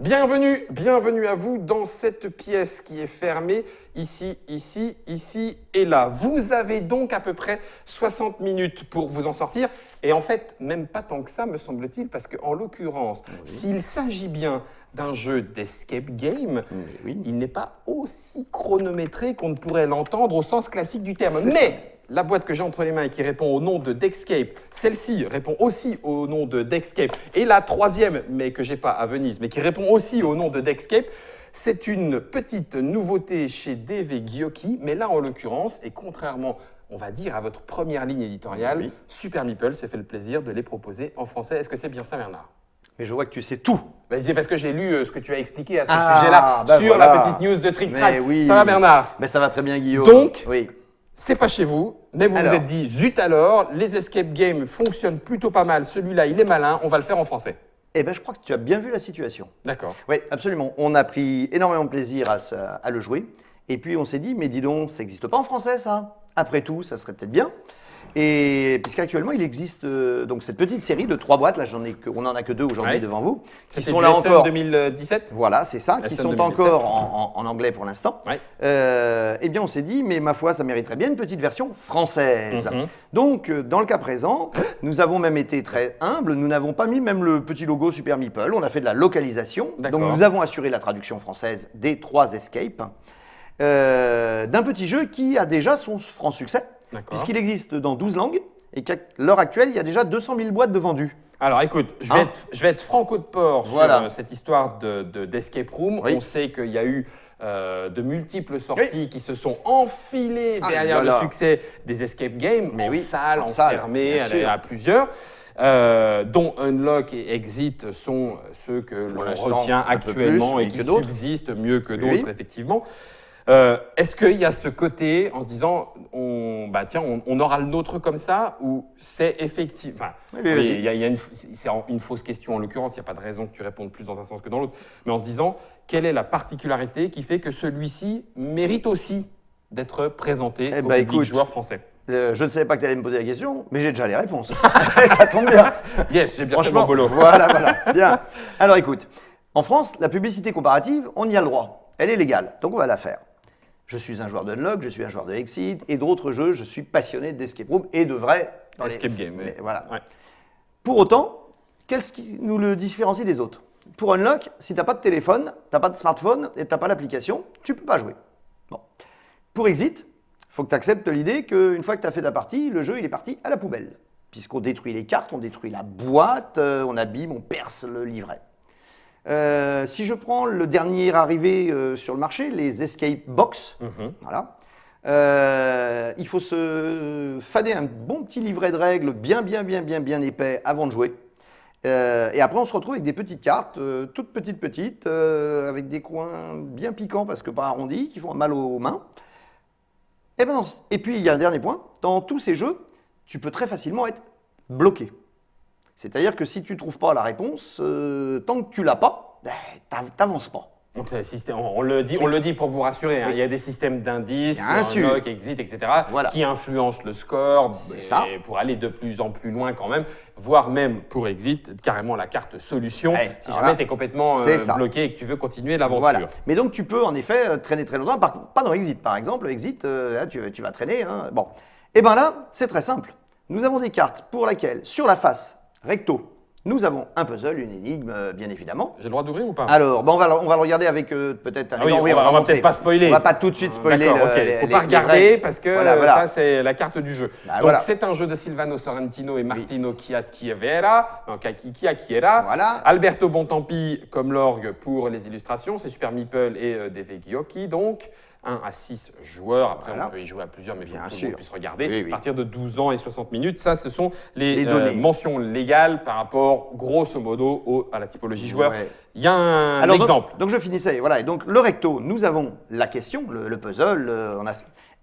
Bienvenue à vous dans cette pièce qui est fermée, ici, ici, ici et là. Vous avez donc à peu près 60 minutes pour vous en sortir. Et en fait, même pas tant que ça, me semble-t-il, parce qu'en l'occurrence, s'il s'agit bien d'un jeu d'escape game, il n'est pas aussi chronométré qu'on ne pourrait l'entendre au sens classique du terme. Mais la boîte que j'ai entre les mains et qui répond au nom de Dexcape, celle-ci répond aussi au nom de Dexcape. Et la troisième, mais que j'ai pas à Venise, mais qui répond aussi au nom de Dexcape, c'est une petite nouveauté chez DV Gyoki, mais là en l'occurrence, et contrairement, on va dire, à votre première ligne éditoriale, Super Meeple s'est fait le plaisir de les proposer en français. Est-ce que c'est bien ça, Bernard ? Mais je vois que tu sais tout. C'est parce que j'ai lu ce que tu as expliqué à ce sujet-là sur la petite news de Trick Track. Oui. Ça va, Bernard ? Mais ça va très bien, Guillaume. Donc, c'est pas chez vous, mais vous vous êtes dit, zut alors, les escape games fonctionnent plutôt pas mal, celui-là il est malin, on va le faire en français. Eh bien, je crois que tu as bien vu la situation. D'accord. Oui, absolument. On a pris énormément de plaisir à le jouer. Et puis, on s'est dit, mais dis donc, ça n'existe pas en français, ça. Après tout, ça serait peut-être bien. Et puisqu'actuellement, il existe donc cette petite série de 3 boîtes, là, on n'en a que 2 aujourd'hui devant vous, qui sont là encore. 2017. Voilà, c'est ça, qui sont 2017. Encore en anglais pour l'instant. Ouais. Eh bien, on s'est dit, mais ma foi, ça mériterait bien une petite version française. Donc, dans le cas présent, nous avons même été très humbles, nous n'avons pas mis même le petit logo Super Meeple, on a fait de la localisation. Donc, nous avons assuré la traduction française des 3 escapes d'un petit jeu qui a déjà son franc succès. Puisqu'il existe dans 12 langues et qu'à l'heure actuelle, il y a déjà 200 000 boîtes de vendues. Alors écoute, je vais être franco de port sur cette histoire d'escape room. On sait qu'il y a eu de multiples sorties qui se sont enfilées derrière le succès des escape games, en salle, enfermées, à plusieurs. Dont Unlock et Exit sont ceux que l'on retient actuellement et qui subsistent mieux que d'autres, effectivement. Est-ce qu'il y a ce côté en se disant, on aura le nôtre comme ça, ou c'est effectivement… c'est une fausse question en l'occurrence, il n'y a pas de raison que tu répondes plus dans un sens que dans l'autre, mais en se disant, quelle est la particularité qui fait que celui-ci mérite aussi d'être présenté au public joueur français ? Je ne savais pas que tu allais me poser la question, mais j'ai déjà les réponses. Ça tombe bien. Yes, j'ai bien fait mon boulot. Voilà, bien. Alors écoute, en France, la publicité comparative, on y a le droit. Elle est légale, donc on va la faire. Je suis un joueur d'Unlock, je suis un joueur de Exit et d'autres jeux, je suis passionné d'escape room et de vrais escape game. Voilà. Ouais. Pour autant, qu'est-ce qui nous le différencie des autres ? Pour Unlock, si tu n'as pas de téléphone, tu n'as pas de smartphone et tu n'as pas l'application, tu ne peux pas jouer. Bon. Pour Exit, il faut que tu acceptes l'idée qu'une fois que tu as fait ta partie, le jeu il est parti à la poubelle. Puisqu'on détruit les cartes, on détruit la boîte, on abîme, on perce le livret. Si je prends le dernier arrivé sur le marché, les Escape Box, il faut se fader un bon petit livret de règles bien épais avant de jouer. Et après, on se retrouve avec des petites cartes, toutes petites, avec des coins bien piquants parce que pas arrondis, qui font mal aux mains. Et puis, il y a un dernier point, dans tous ces jeux, tu peux très facilement être bloqué. C'est-à-dire que si tu ne trouves pas la réponse, tant que tu ne l'as pas, tu n'avances pas. Donc, on le dit pour vous rassurer, il y a des systèmes d'indices, Unlock, Exit, etc., qui influencent le score et pour aller de plus en plus loin quand même, voire même pour Exit, carrément la carte solution, si jamais tu es complètement bloqué et que tu veux continuer l'aventure. Voilà. Mais donc tu peux en effet traîner très longtemps, pas dans Exit par exemple. Exit, là, tu vas traîner. Bon. Et bien là, c'est très simple. Nous avons des cartes pour lesquelles, sur la face, recto, nous avons un puzzle, une énigme, bien évidemment. J'ai le droit d'ouvrir ou pas ? Alors, on va le regarder avec peut-être… on va peut-être pas spoiler. On va pas tout de suite spoiler. Il ne faut pas regarder parce que ça, c'est la carte du jeu. Donc, c'est un jeu de Silvano Sorrentino et Martino Chiacchiera. Alberto Bontempi comme l'orgue pour les illustrations. C'est Super Meeple et DV Gyoki, donc. 1 à 6 joueurs. Après, on peut y jouer à plusieurs, mais il faut que tout le monde puisse regarder. À partir de 12 ans et 60 minutes, ça, ce sont les mentions légales par rapport, grosso modo, à la typologie joueur. Il y a un exemple. Donc, je finissais. Voilà. Et donc, le recto, nous avons la question, le puzzle.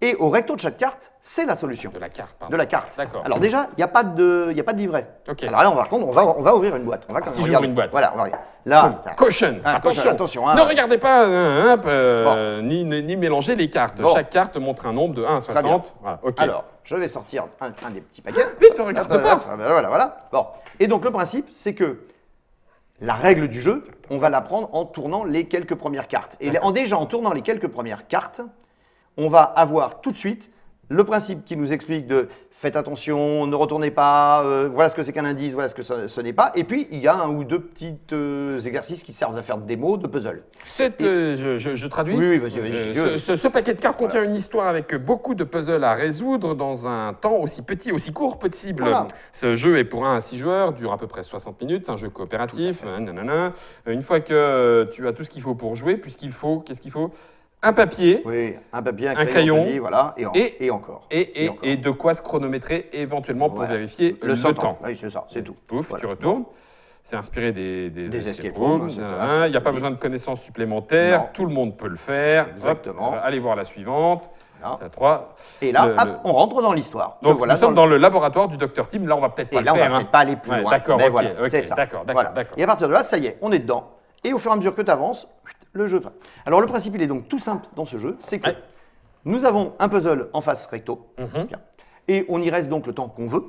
Et au recto de chaque carte, c'est la solution. De la carte, pardon. De la carte. D'accord. Alors déjà, il n'y a pas de livret. Okay. Alors là, par contre, on va ouvrir une boîte. Si j'ouvre une boîte. Voilà, on va regarder. Là, caution. Attention. Ne regardez pas, ni mélanger les cartes. Bon. Chaque carte montre un nombre de 1 à 60. Voilà. Okay. Alors, je vais sortir un des petits paquets. Vite, regarde pas. Voilà. Bon. Et donc, le principe, c'est que La règle du jeu, on va l'apprendre en tournant les quelques premières cartes. Et déjà en tournant les quelques premières cartes, on va avoir tout de suite le principe qui nous explique de faites attention, ne retournez pas, voilà ce que c'est qu'un indice, voilà ce que ce n'est pas. Et puis, il y a un ou deux petits exercices qui servent à faire des démos de puzzle. Je traduis. Oui, vas-y. Ce paquet de cartes contient une histoire avec beaucoup de puzzles à résoudre dans un temps aussi petit, aussi court possible. Voilà. Ce jeu est pour 1 à 6 joueurs, dure à peu près 60 minutes, c'est un jeu coopératif. Nanana. Une fois que tu as tout ce qu'il faut pour jouer, qu'est-ce qu'il faut? Un papier. Oui, un papier, un crayon, papier, voilà, et encore. Et de quoi se chronométrer éventuellement pour vérifier le temps. Oui, c'est ça, c'est tout. Pouf, Voilà. tu retournes. C'est inspiré des escape rooms. rooms, c'est Il n'y a pas besoin de connaissances supplémentaires. Non. Tout le monde peut le faire. Exactement. Hop, allez voir la suivante. Voilà. C'est à 3. Et là, hop, on rentre dans l'histoire. Donc, nous sommes dans le laboratoire du Dr Tim. Là, on va peut-être pas Et là, le on faire. va peut-être pas aller plus loin. D'accord, mais ok, voilà, ok, c'est ça. d'accord. Voilà. Et à partir de là, ça y est, on est dedans. Et au fur et à mesure que tu avances, le jeu. Alors, le principe, il est donc tout simple dans ce jeu, c'est que nous avons un puzzle en face recto, bien, et on y reste donc le temps qu'on veut.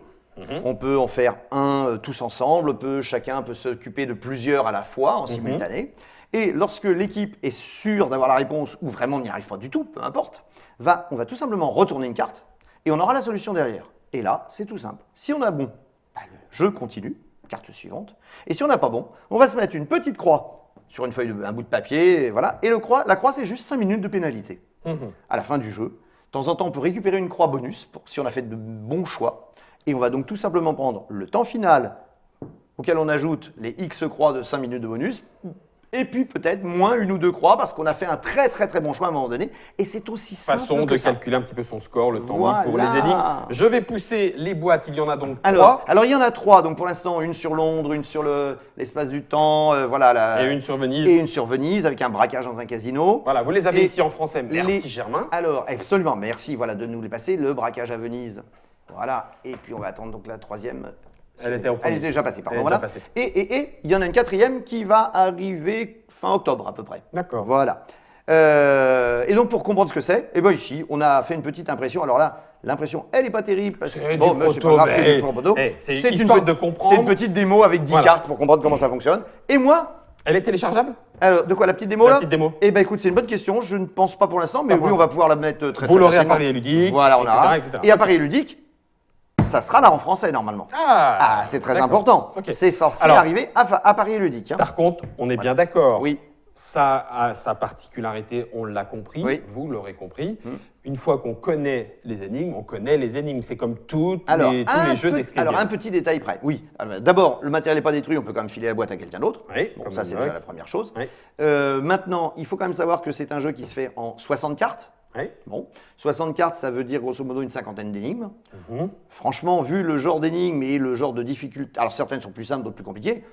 On peut en faire un tous ensemble, chacun peut s'occuper de plusieurs à la fois, en simultané. Et lorsque l'équipe est sûre d'avoir la réponse, ou vraiment n'y arrive pas du tout, peu importe, on va tout simplement retourner une carte, et on aura la solution derrière. Et là, c'est tout simple. Si on a bon, le jeu continue, carte suivante. Et si on n'a pas bon, on va se mettre une petite croix sur une feuille, un bout de papier, et voilà. Et la croix, c'est juste 5 minutes de pénalité. À la fin du jeu, de temps en temps, on peut récupérer une croix bonus si on a fait de bons choix. Et on va donc tout simplement prendre le temps final auquel on ajoute les X croix de 5 minutes de bonus, et puis peut-être moins une ou deux croix parce qu'on a fait un très très très bon choix à un moment donné. Et c'est aussi simple façon de calculer un petit peu son score, le temps mis pour les énigmes. Je vais pousser les boîtes, il y en a donc 3. Alors il y en a 3, donc pour l'instant une sur Londres, une sur l'espace du temps, voilà. Et une sur Venise. Et une sur Venise avec un braquage dans un casino. Voilà, vous les avez ici en français. Merci Germain. Alors absolument, merci voilà, de nous les passer, le braquage à Venise. Voilà, et puis on va attendre donc la troisième. Elle est déjà passée, pardon. Voilà. Et il y en a une quatrième qui va arriver fin octobre à peu près. D'accord. Voilà. Et donc pour comprendre ce que c'est, et bien ici, on a fait une petite impression. Alors là, l'impression, elle n'est pas terrible. C'est une photo. C'est une histoire de comprendre. C'est une petite démo avec 10 cartes pour comprendre comment ça fonctionne. Et moi... Elle est téléchargeable? Alors, de quoi, la petite démo là? La petite démo. Eh bien écoute, c'est une bonne question. Je ne pense pas pour l'instant, mais oui, on va pouvoir la mettre très Vous l'aurez à facilement. Paris et Ludique, voilà, on etc. Et à Paris et Ludique, ça sera là en français normalement. C'est très important. Okay. C'est sorti, arrivé à Paris et Ludique. Hein. Par contre, on est bien d'accord. Oui. Ça a sa particularité, on l'a compris, vous l'aurez compris. Une fois qu'on connaît les énigmes, on connaît les énigmes. C'est comme tous les jeux d'escape. Alors, un petit détail près. Oui. D'abord, le matériel n'est pas détruit, on peut quand même filer la boîte à quelqu'un d'autre. Oui, bon, ça, c'est la première chose. Oui. Maintenant, il faut quand même savoir que c'est un jeu qui se fait en 60 cartes. Oui. Bon, 60 cartes, ça veut dire grosso modo une cinquantaine d'énigmes. Franchement, vu le genre d'énigmes et le genre de difficulté, alors certaines sont plus simples, d'autres plus compliquées,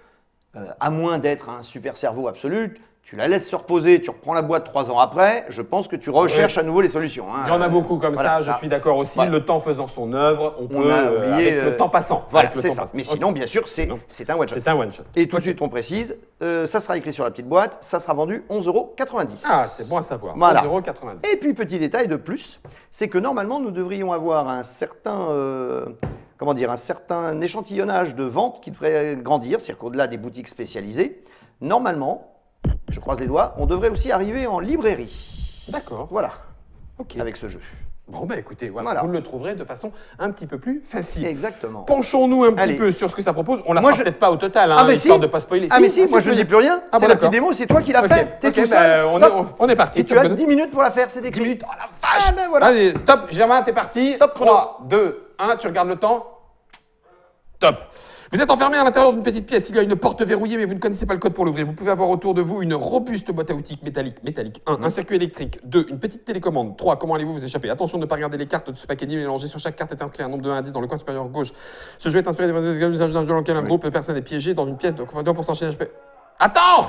à moins d'être un super cerveau absolu, tu la laisses se reposer, tu reprends la boîte 3 ans après, je pense que tu recherches à nouveau les solutions. Hein. Il y en a beaucoup comme ça, je suis d'accord aussi. Voilà. Le temps faisant son œuvre, on peut, avec le temps passant. Voilà, c'est ça. Mais sinon, bien sûr, c'est un one-shot. C'est un one-shot. Et tout de suite, on précise, ça sera écrit sur la petite boîte, ça sera vendu 11,90 €. Ah, c'est bon à savoir, voilà. 11,90 €. Et puis, petit détail de plus, c'est que normalement, nous devrions avoir un certain... un certain échantillonnage de ventes qui devrait grandir, c'est-à-dire qu'au-delà des boutiques spécialisées, normalement, je croise les doigts, on devrait aussi arriver en librairie. D'accord. Voilà. Ok. Avec ce jeu. Bon, bah écoutez, voilà. Vous le trouverez de façon un petit peu plus facile. Exactement. Penchons-nous un petit peu sur ce que ça propose. On la fera peut-être pas au total, hein, histoire de ne pas spoiler. Ah, mais si, moi je ne dis plus rien. C'est la petite démo, c'est toi qui l'as fait. T'es tout seul. On est parti. Et tu as 10 minutes pour la faire, c'est écrit. 10 minutes, oh la vache. Ah, ben voilà. Allez, stop, Germain, t'es parti. Top, 3, 2, 1, tu regardes le temps. Top. Vous êtes enfermé à l'intérieur d'une petite pièce. Il y a une porte verrouillée, mais vous ne connaissez pas le code pour l'ouvrir. Vous pouvez avoir autour de vous une robuste boîte à outils métallique. 1. Un circuit électrique. 2. Une petite télécommande. 3. Comment allez-vous vous échapper? Attention de ne pas regarder les cartes de ce paquet mélangé. Sur chaque carte est inscrit un nombre de 1 à 10 dans le coin supérieur gauche. Ce jeu est inspiré des usages d'un jeu dans lequel un groupe de personnes est piégé dans une pièce de commandant pour s'enchaîner. Attends.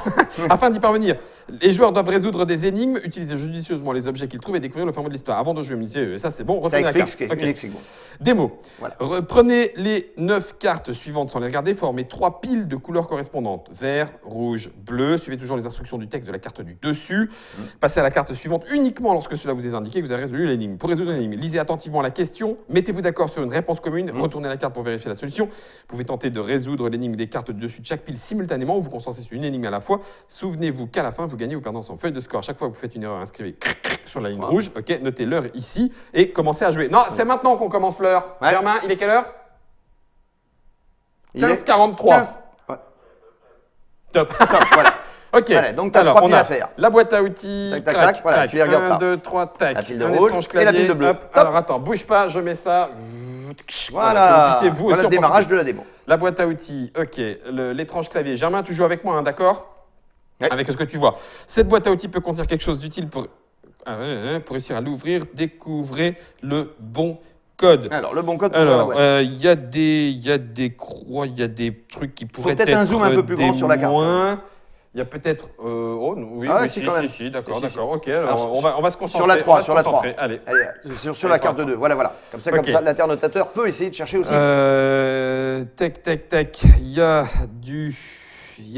Afin d'y parvenir, les joueurs doivent résoudre des énigmes, utiliser judicieusement les objets qu'ils trouvent et découvrir le format de l'histoire. Avant de jouer, ça c'est bon, Ça retenez la explique carte. ce qu'est Ok. une explique. Démo. Voilà. Prenez les 9 cartes suivantes sans les regarder, formez 3 piles de couleurs correspondantes. Vert, rouge, bleu. Suivez toujours les instructions du texte de la carte du dessus. Passez à la carte suivante uniquement lorsque cela vous est indiqué que vous avez résolu l'énigme. Pour résoudre l'énigme, lisez attentivement la question, mettez-vous d'accord sur une réponse commune, retournez la carte pour vérifier la solution. Vous pouvez tenter de résoudre l'énigme des cartes du dessus de chaque pile simultanément ou vous concentrez sur une énigme à la fois. Souvenez-vous qu'à la fin, vous gagnez ou perdez ensemble. Feuille de score. Chaque fois que vous faites une erreur, inscrivez sur la ligne rouge. Ok, notez l'heure ici et commencez à jouer. Non, c'est maintenant qu'on commence l'heure. Ouais. Germain, il est quelle heure? Il est 15h43. 15. Ouais. Top. Top, voilà. Ok. Voilà, donc t'as alors, 3 on piles a à faire. la boîte à outils. Tac, tac, crac, tac, voilà, crac. tu les regardes 1, pas. 2, 3, tac. La pile de Un rouge étrange et la clavier, pile de bleu. hop. Hop. Alors attends, bouge pas, je mets ça. Voilà. Que vous puissiez vous Voilà aussi le en démarrage profiter. de la démo. La boîte à outils, ok. L'étrange clavier. Germain, tu joues avec moi, hein, d'accord? Ouais. Avec ce que tu vois. Cette boîte à outils peut contenir quelque chose d'utile pour réussir à l'ouvrir. Découvrez le bon code. Alors, le bon code pour ouvrir la Alors, boîte. il y a des croix, il y a des trucs qui pourraient peut-être être un zoom un peu plus des grand sur la carte. moins. Il y a peut-être. Oh, non, oui, Ah, oui, si, quand même. d'accord, Si, si, d'accord. Ok, Alors, alors on va se concentrer. Sur la 3, on va se sur la 3. concentrer. Allez. Allez, sur Allez, la sur carte la de 2. Voilà, voilà. Comme ça, Ok. l'internotateur peut essayer de chercher aussi. Tac, tac, tac. Il y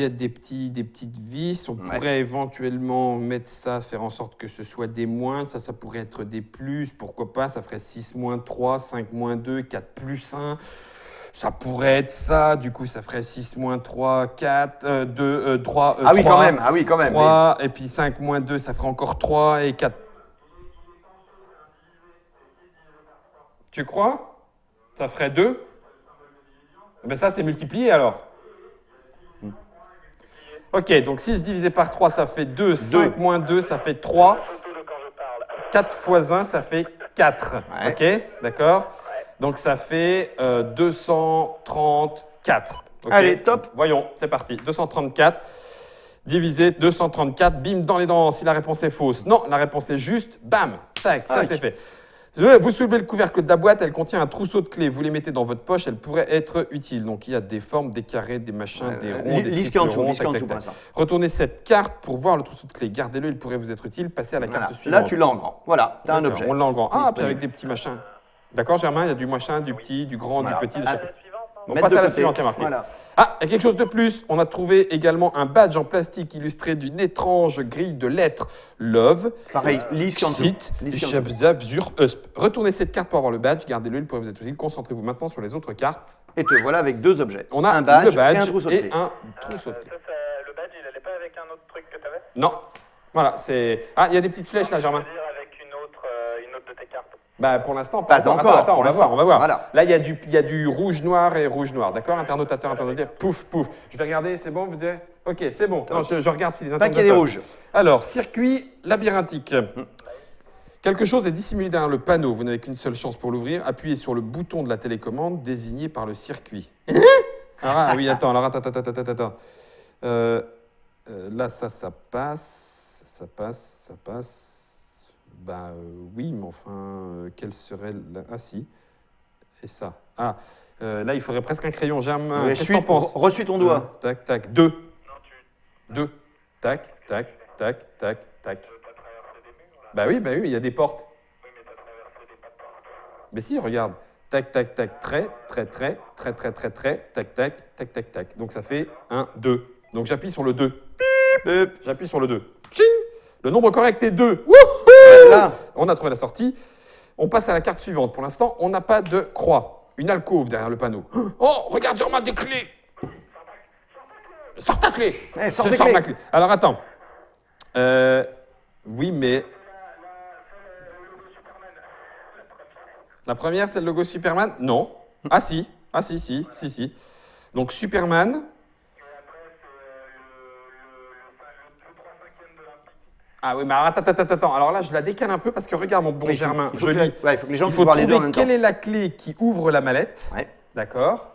a des petites vis. On Ouais. pourrait éventuellement mettre ça, faire en sorte que ce soit des moins. Ça pourrait être des plus. Pourquoi pas? Ça ferait 6 moins 3, 5 moins 2, 4 plus 1. Ça pourrait être ça. Du coup, ça ferait 6 moins 3, 4, 2, 3. Ah oui, 3, quand même. Ah oui, quand même. 3, et puis 5 moins 2, ça ferait encore 3 et 4. Tu crois? Ça ferait 2? Ben ça, c'est multiplié alors. Ok, donc 6 divisé par 3, ça fait 2. 5 moins 2, ça fait 3. 4 fois 1, ça fait 4. Ouais. Ok, d'accord? Donc ça fait 234. Ok. Allez, top. Voyons, c'est parti. 234 divisé 234. Bim, dans les dents, si la réponse est fausse. Non, la réponse est juste. Bam, tac, ça Ah oui. c'est fait. Vous soulevez le couvercle de la boîte, elle contient un trousseau de clés. Vous les mettez dans votre poche, elles pourraient être utiles. Donc il y a des formes, des carrés, des machins, des ronds, des Lisque en triples dessous, ronds, lisque tac, en tac, dessous pour tac. l'instant. Retournez cette carte pour voir le trousseau de clés. Gardez-le, il pourrait vous être utile. Passez à la Voilà. carte suivante. Là, tu l'as en grand. Voilà, tu as un D'accord, objet. on l'a en grand. Ah, puis Disponible. avec des petits machins. D'accord, Germain, il y a du machin, du petit, du grand, Voilà. du petit, de Ah, chaque. On Mettre passe de à la côté. suivante, il y a marqué. Voilà. Ah, il y a quelque chose de plus. On a trouvé également un badge en plastique illustré d'une étrange grille de lettres. Love, Pareil, lisque en dessous. Xit, Lisque en dessous. Jabzab, Zur, Usp. Retournez cette carte pour avoir le badge. Gardez-le, il pourrait vous être utile. Concentrez-vous maintenant sur les autres cartes. Et te voilà avec 2 objets. On a un badge, le badge et un trousseau de clés. un trousseau de clés. Le badge, il allait pas avec un autre truc que tu avais? Non. Voilà, c'est. Ah, il y a des petites flèches là, Germain. C'est-à-dire avec une autre de tes cartes. Bah, pour l'instant, Pas pas encore, Attends, pour on va voir, l'instant. on va voir. Voilà. Là, il y a du rouge, noir et rouge, noir. D'accord? Internautateur. Pouf, pouf. Je vais regarder, c'est bon, vous dites? Ok, c'est bon. Non, je regarde si les Pas qu'il y ait des internautateurs. rouges. Alors, circuit labyrinthique. Quelque chose est dissimulé derrière le panneau. Vous n'avez qu'une seule chance pour l'ouvrir. Appuyez sur le bouton de la télécommande désigné par le circuit. Ah oui, attends. Alors, attends. Là, ça passe. Ça passe. Bah oui, mais enfin, quel serait... Ah si. Et ça. Ah, là, il faudrait presque un crayon. Germain, qu'est-ce que t'en penses? Reçuis ton doigt. Tac, tac. 2. 2. Tac, tac, tac, tac, tac. Bah oui, il y a des portes. Mais si, regarde. Tac, tac, tac, trait, tac, tac. Donc ça fait 1, 2. Donc j'appuie sur le 2. Bip. J'appuie sur le 2. Tching. Le nombre correct est 2. Wouhou. Là. On a trouvé la sortie. On passe à la carte suivante. Pour l'instant, on n'a pas de croix. Une alcôve derrière le panneau. Oh, regarde, Germain, des clés. Sors ta clé. Sors Je tes sors clés. ma clé. Alors attends. Oui, mais. La première, c'est le logo Superman? Non. Ah si. Si. Donc Superman. Ah oui, mais alors, attends. Alors là, je la décale un peu parce que regarde mon bon Oui, Germain. il faut Je que- lis. ouais, il faut que les gens Il puissent faut voir les deux en trouver même quelle temps. est la clé qui ouvre la mallette. Ouais. D'accord.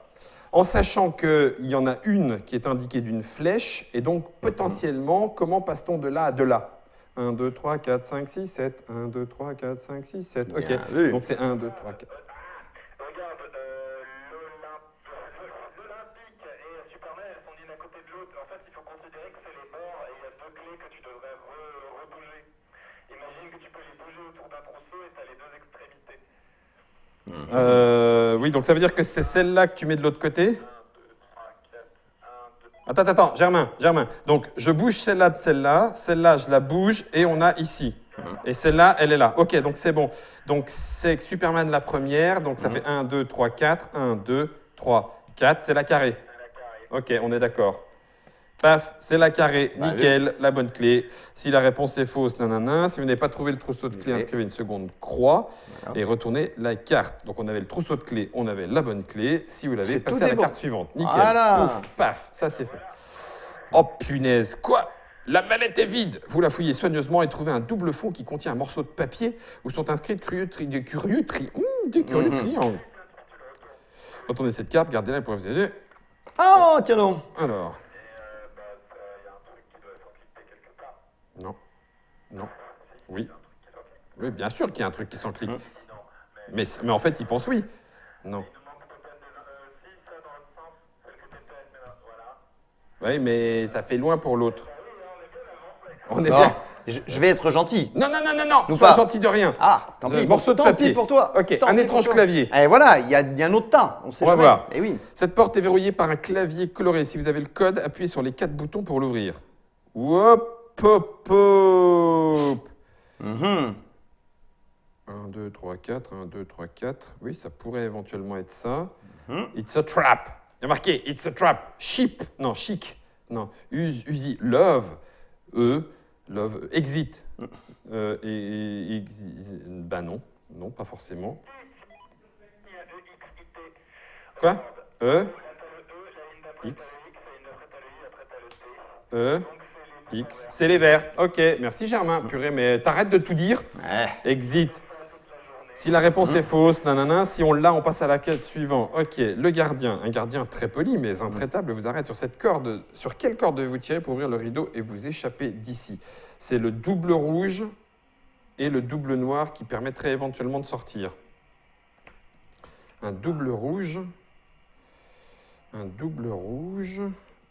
En sachant qu'il y en a une qui est indiquée d'une flèche, et donc potentiellement, comment passe-t-on de là à de là? 1, 2, 3, 4, 5, 6, 7. 1, 2, 3, 4, 5, 6, 7. Ok. Bien vu. Donc c'est 1, 2, 3, 4. Regarde, l'Olympique et Superman, elles sont l'une à côté de l'autre. En fait, il faut considérer que Oui, donc ça veut dire que c'est celle-là que tu mets de l'autre côté. Attends, Germain. Donc, je bouge celle-là de celle-là. Celle-là, je la bouge et on a ici. Et celle-là, elle est là. OK, donc c'est bon. Donc, c'est Superman la première. Donc, ça fait 1, 2, 3, 4. 1, 2, 3, 4. C'est la carré. OK, on est d'accord. Paf, c'est la carré. Nickel, la bonne clé. Si la réponse est fausse, nanana. Si vous n'avez pas trouvé le trousseau de clés, inscrivez une seconde croix et retournez la carte. Donc, on avait le trousseau de clés, on avait la bonne clé. Si vous l'avez, passez à la carte suivante. Nickel. Voilà. Pouf, paf, ça c'est fait. Oh punaise, quoi? La mallette est vide. Vous la fouillez soigneusement et trouvez un double fond qui contient un morceau de papier où sont inscrits des curieux triangles. Retournez cette carte, gardez-la pour vous aider. Ah, tiens donc. Alors. Non. Oui. Oui, bien sûr qu'il y a un truc qui s'enclique. Mais en fait, il pense oui. Non. Oui, mais ça fait loin pour l'autre. On est Non, bien. je vais être gentil. Non. Ou Sois pas. gentil de rien. Ah, tant pis. Morceau de tant papier. pis pour toi. Ok, Tant un pis étrange pour toi. clavier. Et voilà, il y a un autre tas. On sait On va jamais. voir. Eh oui. Cette porte est verrouillée par un clavier coloré. Si vous avez le code, appuyez sur les 4 boutons pour l'ouvrir. Hop, hop, hop. 1, 2, 3, 4. 1, 2, 3, 4. Oui, ça pourrait éventuellement être ça. It's a trap. Il y a marqué It's a trap. Ship. Non, chic. Non. Usi. Love. Love. Exit. Ben non. Non, pas forcément. Quoi? X. X. C'est les verts. Ok, merci Germain. Purée, mais t'arrêtes de tout dire. Ouais. Exit. Si la réponse est fausse, nanana, si on l'a, on passe à la case suivante. Ok, le gardien, un gardien très poli mais intraitable, vous arrête sur cette corde. Sur quelle corde devez-vous tirer pour ouvrir le rideau et vous échapper d'ici? C'est le double rouge et le double noir qui permettraient éventuellement de sortir. Un double rouge. Un double rouge.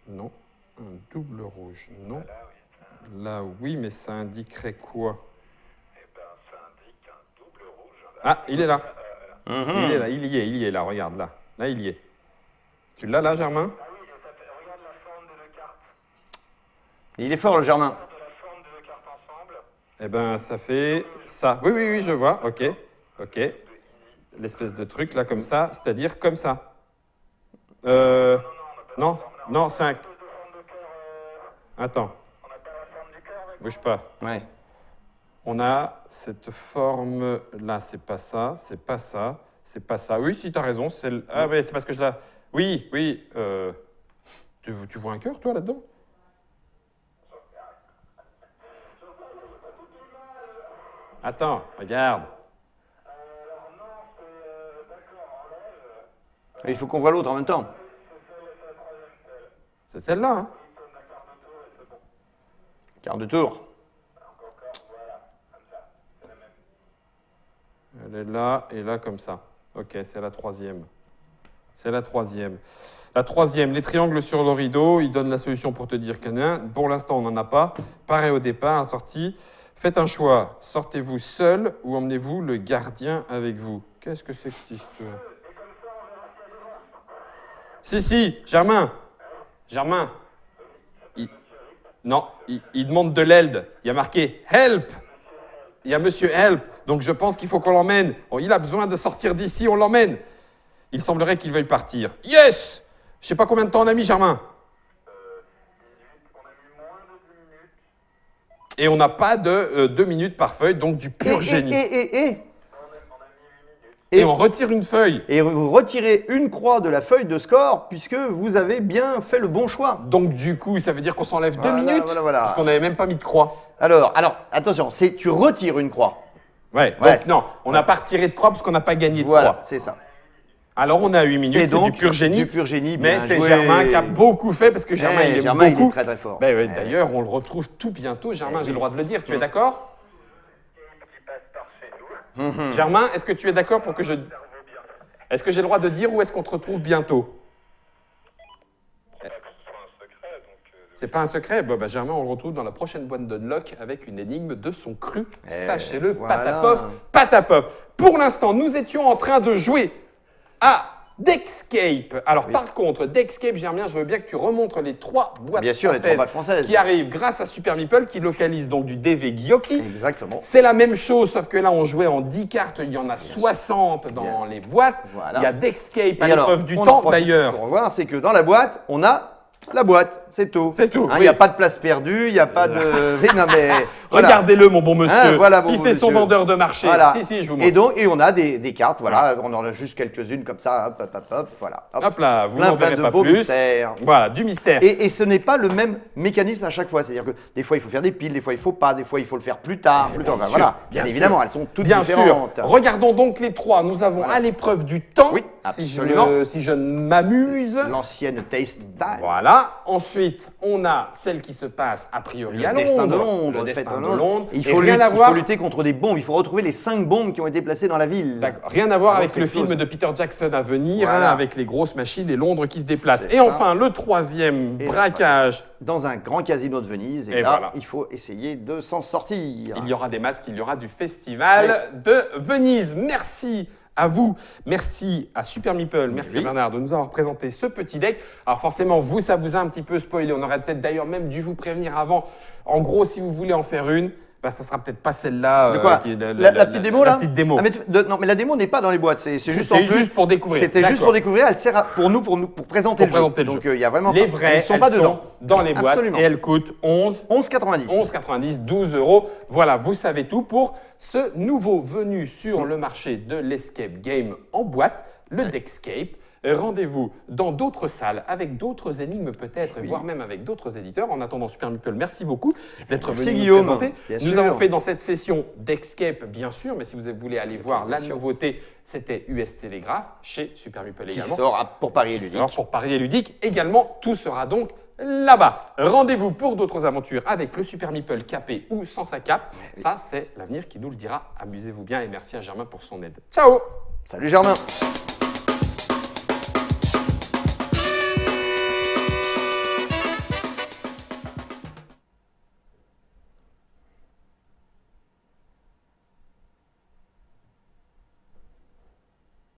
Non. Un double rouge. Non. Là, oui, mais ça indiquerait quoi? Ah, il est là. Il est là, il y est là, regarde, là. Là, il y est. Tu l'as là, Germain? Il est fort, le Germain. Eh ben, ça fait ça. Oui, je vois. Ok. L'espèce de truc, là, comme ça, c'est-à-dire comme ça. Non, 5. Attends. Bouge pas. Ouais. On a cette forme-là, c'est pas ça, c'est pas ça, c'est pas ça. Oui, si, tu as raison, c'est le... Ah ouais, c'est parce que je la... Oui. Tu vois un cœur, toi, là-dedans? Attends, regarde. Il faut qu'on voit l'autre en même temps. C'est celle-là, hein? Quart de tour. Elle est là et là comme ça. Ok, c'est la troisième. C'est la troisième. La troisième, les triangles sur le rideau, ils donnent la solution pour te dire qu'il y en a un. Pour l'instant, on n'en a pas. Pareil au départ, sortie. Faites un choix. Sortez-vous seul ou emmenez-vous le gardien avec vous? Qu'est-ce que c'est que cette histoire? Si, Germain. Il demande de l'aide. Il y a marqué « Help ». Il y a Monsieur Help, donc je pense qu'il faut qu'on l'emmène. Oh, il a besoin de sortir d'ici, on l'emmène. Il semblerait qu'il veuille partir. Yes! Je sais pas combien de temps on a mis, Germain. Et on n'a pas de 2 minutes par feuille, donc du pur génie. Et on retire une feuille. Et vous retirez une croix de la feuille de score puisque vous avez bien fait le bon choix. Donc du coup, ça veut dire qu'on s'enlève 2 minutes voilà. parce qu'on n'avait même pas mis de croix. Alors, attention, tu retires une croix. Ouais. Ouais. Donc non, on n'a pas retiré de croix parce qu'on n'a pas gagné de Voilà, croix. c'est ça. Alors on a 8 minutes, Et c'est donc, du pur génie. bien Mais c'est joué. Germain qui a beaucoup fait parce que Germain, il aime il beaucoup. est très très fort. Ben, ouais, d'ailleurs, on le retrouve tout bientôt. Germain, j'ai le droit de le dire. Tu es d'accord? Germain, est-ce que tu es d'accord pour que je... Est-ce que j'ai le droit de dire où est-ce qu'on te retrouve bientôt? C'est pas un secret. Bon, bah, Germain, on le retrouve dans la prochaine boîte d'Unlock avec une énigme de son cru. Sachez-le, voilà. patapov, patapov. Pour l'instant, nous étions en train de jouer à Dexcape. Alors, par contre, Dexcape, Germain, je veux bien que tu remontres les 3 boîtes Bien sûr, les 3 boîtes françaises. qui arrivent grâce à Super Meeple, qui localise donc du DV Gyoki. Exactement. C'est la même chose, sauf que là, on jouait en 10 cartes. Il y en a 60 dans les boîtes. Voilà. Il y a Dexcape à Et alors, l'épreuve du on en temps, profite d'ailleurs. Pour voir, c'est que dans la boîte, on a la boîte, c'est tout. C'est tout, Il oui. n'y a pas de place perdue, il n'y a pas de. Oui, non, mais, voilà. Regardez-le, mon bon monsieur. Hein, voilà, bon il fait son monsieur. vendeur de marché. Voilà. Si, je vous montre. Et on a des cartes, voilà, on en a juste quelques-unes comme ça, hop, voilà. Hop là, vous plein n'en verrez de pas beaux plus. mystères. Voilà, du mystère. Et ce n'est pas le même mécanisme à chaque fois. C'est-à-dire que des fois, il faut faire des piles, des fois, il ne faut pas, des fois, il faut le faire plus tard. Plus tard. Enfin, sûr, voilà, bien sûr. évidemment, elles sont toutes Bien différentes. sûr. Regardons donc les 3. Nous avons à l'épreuve du temps, Oui, si absolument. je ne m'amuse. L'ancienne Taste Time. Voilà. Ensuite, on a celle qui se passe a priori à Le destin de Londres. Londres, Le le fait destin de de Londres. Il Et faut, rien à il voir. faut lutter contre des bombes. Il faut retrouver les 5 bombes qui ont été placées dans la ville. D'accord. Rien à voir Ah, avec donc, le c'est film chose. de Peter Jackson à venir, Voilà. avec les grosses machines et Londres qui se déplacent. C'est Et ça. enfin, le 3e Et braquage. Dans un grand casino de Venise. Et, Et là, voilà. il faut essayer de s'en sortir. Il y aura des masques, il y aura du festival de Venise. Merci à vous, merci à Super Meeple, merci à Oui. Bernard de nous avoir présenté ce petit deck. Alors forcément, vous, ça vous a un petit peu spoilé. On aurait peut-être d'ailleurs même dû vous prévenir avant. En gros, si vous voulez en faire une, bah, ça sera peut-être pas celle-là. De quoi qui est la petite démo, là La petite démo. Ah, mais non, mais la démo n'est pas dans les boîtes. C'est juste en C'est plus. juste pour découvrir. C'était juste D'accord. pour découvrir. Elle sert pour présenter Pour présenter le le jeu. jeu. Donc il y a vraiment Les pas, vraies, elles sont pas dedans. dans les boîtes Absolument. et elles coûtent 11,90. 11,90, 12 euros. Voilà, vous savez tout pour ce nouveau venu sur le marché de l'escape game en boîte, le Dexcape. Rendez-vous dans d'autres salles avec d'autres énigmes peut-être, voire même avec d'autres éditeurs. En attendant, Super Meeple, merci beaucoup d'être Merci, venu nous Guillaume. présenter. Bien Nous sûr. avons fait dans cette session Dexcape, bien sûr, mais si vous voulez aller voir la sûr. nouveauté, c'était US Télégraphe chez Super Meeple Qui également. sort pour Paris et Qui Ludique. sort pour Paris et Ludique. Également, tout sera donc là-bas. Rendez-vous pour d'autres aventures avec le Super Meeple capé ou sans sa cape. Ça, c'est l'avenir qui nous le dira. Amusez-vous bien et merci à Germain pour son aide. Ciao! Salut Germain.